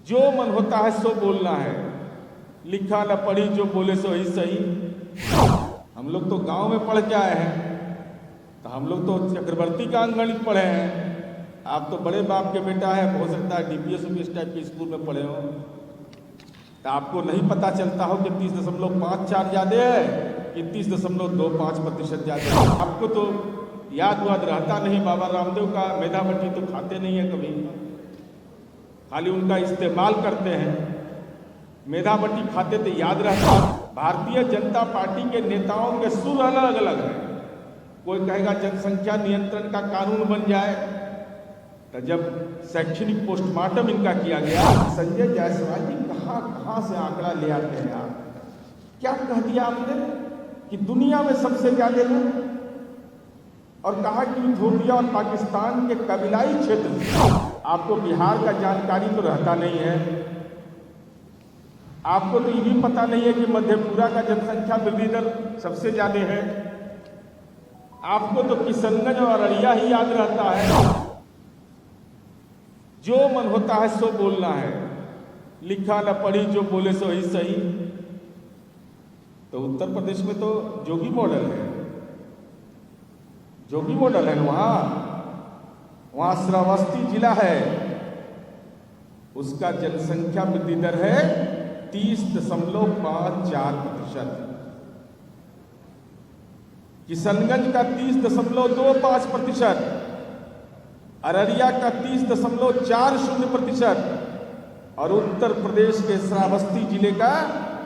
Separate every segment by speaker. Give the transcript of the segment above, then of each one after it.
Speaker 1: जो मन होता है सो बोलना है, लिखा न पढ़ी जो बोले सो ही सही। हम लोग तो गांव में पढ़ के आए हैं, तो हम लोग तो चक्रवर्ती का अंकगणित पढ़े हैं। आप तो बड़े बाप के बेटा है, हो सकता है डीपीएस इस टाइप के स्कूल में पढ़े हो, तो आपको नहीं पता चलता हो कि 30.54 ज़्यादा है कि 30.25% ज़्यादा है। आपको तो याद रहता नहीं। बाबा रामदेव का मेधावटी तो खाते नहीं है कभी, खाली उनका इस्तेमाल करते हैं। मेधावटी खाते तो याद रहता। भारतीय जनता पार्टी के नेताओं के सुर अलग अलग हैं। कोई कहेगा जनसंख्या नियंत्रण का कानून बन जाए, तो जब शैक्षणिक पोस्टमार्टम इनका किया गया, संजय जायसवाल जी कहाँ से आंकड़ा ले आते हैं आप? क्या कह दिया आपने कि दुनिया में सबसे ज्यादा लोग, और कहा कि इथियोपिया और पाकिस्तान के कबीलाई क्षेत्र। आपको बिहार का जानकारी तो रहता नहीं है। आपको तो ये भी पता नहीं है कि मधेपुरा का जनसंख्या वृद्धि दर सबसे ज्यादा है। आपको तो किशनगंज और अररिया ही याद रहता है। जो मन होता है सो बोलना है, लिखा न पढ़ी जो बोले सो ही सही। तो उत्तर प्रदेश में तो जोगी मॉडल है, जोगी मॉडल है। वहां श्रावस्ती जिला है, उसका जनसंख्या वृद्धि दर है 30.54%। किशनगंज का 30.25%, अररिया का 30.40%, और उत्तर प्रदेश के श्रावस्ती जिले का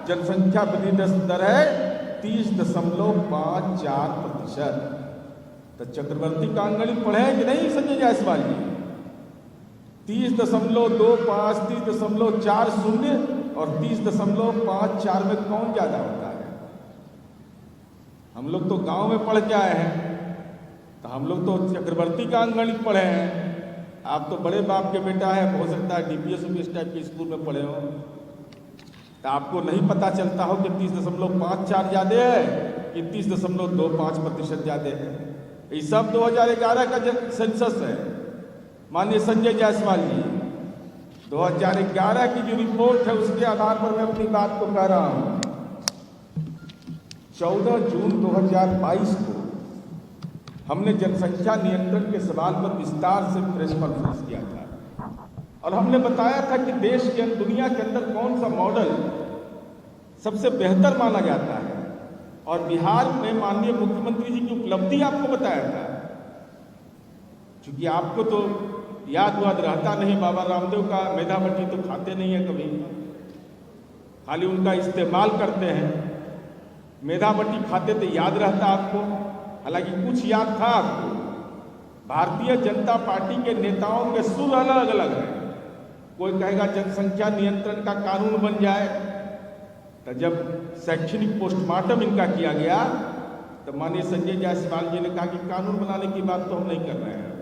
Speaker 1: जनसंख्या वृद्धि दर है 30.54%। तो चक्रवर्ती का अंकगणित पढ़े हैं कि नहीं संजय जायसवाल जी? 30.25, 30.40 और 30.54 में कौन ज्यादा होता है? हम लोग तो गांव में पढ़ के आए हैं, तो हम लोग तो चक्रवर्ती का अंकगणित पढ़े हैं। आप तो बड़े बाप के बेटा है, हो सकता है डीपीएस इस टाइप के स्कूल में पढ़े हो, तो आपको नहीं पता चलता हो कि 30.54 ज़्यादा है कि 30.25% ज़्यादा है। ये सब 2011 का सेंसस है माननीय संजय जायसवाल जी। 2011 की जो रिपोर्ट है उसके आधार पर मैं अपनी बात को कह रहा हूं। 14 जून 2022 को हमने जनसंख्या नियंत्रण के सवाल पर विस्तार से प्रेस कॉन्फ्रेंस किया था, और हमने बताया था कि देश के दुनिया के अंदर कौन सा मॉडल सबसे बेहतर माना जाता है, और बिहार में माननीय मुख्यमंत्री जी की उपलब्धि आपको बताया था। क्योंकि आपको तो याद रहता नहीं। बाबा रामदेव का मेधावटी तो खाते नहीं है कभी, खाली उनका इस्तेमाल करते हैं। मेधावटी खाते तो याद रहता आपको, हालांकि कुछ याद था आपको। भारतीय जनता पार्टी के नेताओं के सुर अलग अलग हैं। कोई कहेगा जनसंख्या नियंत्रण का कानून बन जाए, तो जब शैक्षणिक पोस्टमार्टम इनका किया गया, तो माननीय संजय जायसवाल जी ने कहा कि कानून बनाने की बात तो हम नहीं कर रहे हैं।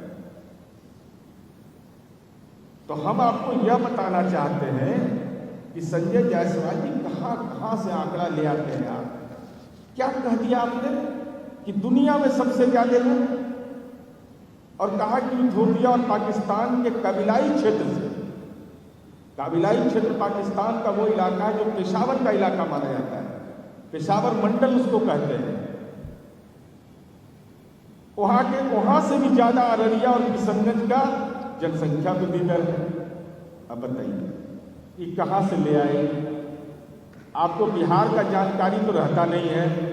Speaker 1: तो हम आपको यह बताना चाहते हैं कि संजय जायसवाल जी कहाँ से आंकड़ा ले आते हैं आप? क्या कह दिया आपने कि दुनिया में सबसे ज्यादा लोग, और कहा कि इथियोपिया और पाकिस्तान के कबीलाई क्षेत्र से। कबीलाई क्षेत्र पाकिस्तान का वो इलाका है जो पेशावर का इलाका माना जाता है, पेशावर मंडल उसको कहते हैं। वहां से भी ज्यादा अररिया और किशनगंज का जनसंख्या वृद्धि दर है। अब बताइए ये कहां से ले आए? आपको बिहार का जानकारी तो रहता नहीं है।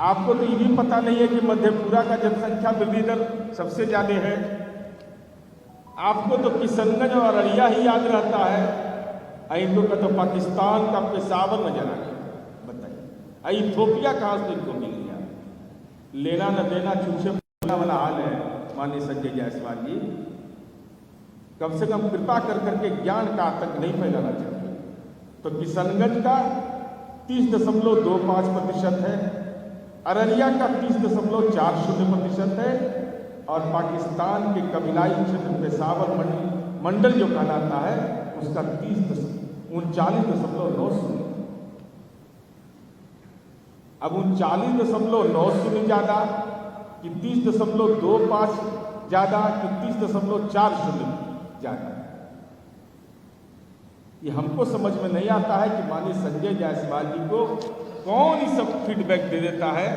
Speaker 1: आपको तो ये भी पता नहीं है कि मधेपुरा का जनसंख्या वृद्धि दर सबसे ज्यादा है। आपको तो किशनगंज और अररिया ही याद रहता है। इनको का तो पाकिस्तान का पेशावर नजर आ गया। बताइए इथियोपिया कहां से इनको मिल गया? लेना न देना चूसे वाला हाल है माननीय संजय जायसवाल जी। कम से कम कृपा कर करके ज्ञान का आतंक नहीं फैलाना चाहिए। तो किशनगंज का 30.25% है, अररिया का 30.40% है, और पाकिस्तान के कबीलाई क्षेत्र पेशावर मंडल जो कहलाता है उसका 39.90। अब 39.90 ज्यादा कि 30.25 ज्यादा कि 30.40 ज्यादा? ये हमको समझ में नहीं आता है कि माननीय संजय जायसवाल जी को कौन ये सब फीडबैक दे देता है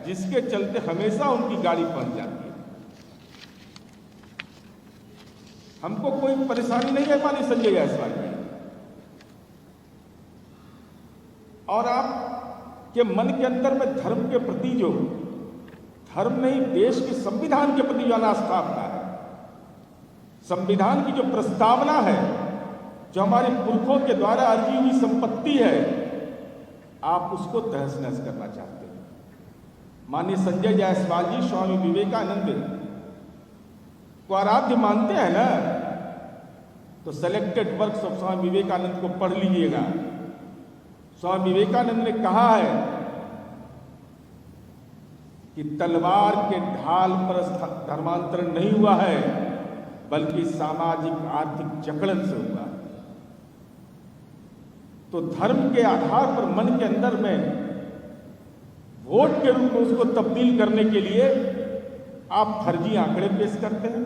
Speaker 1: जिसके चलते हमेशा उनकी गाड़ी फंस जाती है। हमको कोई परेशानी नहीं है माननीय संजय जायसवाल जी, और आपके मन के अंदर में धर्म के प्रति जो धर्म नहीं देश के संविधान के प्रति जो अनास्था आपका है, संविधान की जो प्रस्तावना है, जो हमारे पुरखों के द्वारा अर्जी हुई संपत्ति है, आप उसको तहस नहस करना चाहते हैं। माननीय संजय जायसवाल जी स्वामी विवेकानंद को आराध्य मानते हैं ना, तो selected works of Swami Vivekananda को पढ़ लीजिएगा। स्वामी विवेकानंद ने कहा है कि तलवार के ढाल पर धर्मांतरण नहीं हुआ है, बल्कि सामाजिक आर्थिक जकड़न से हुआ। तो धर्म के आधार पर मन के अंदर में वोट के रूप में उसको तब्दील करने के लिए आप फर्जी आंकड़े पेश करते हैं।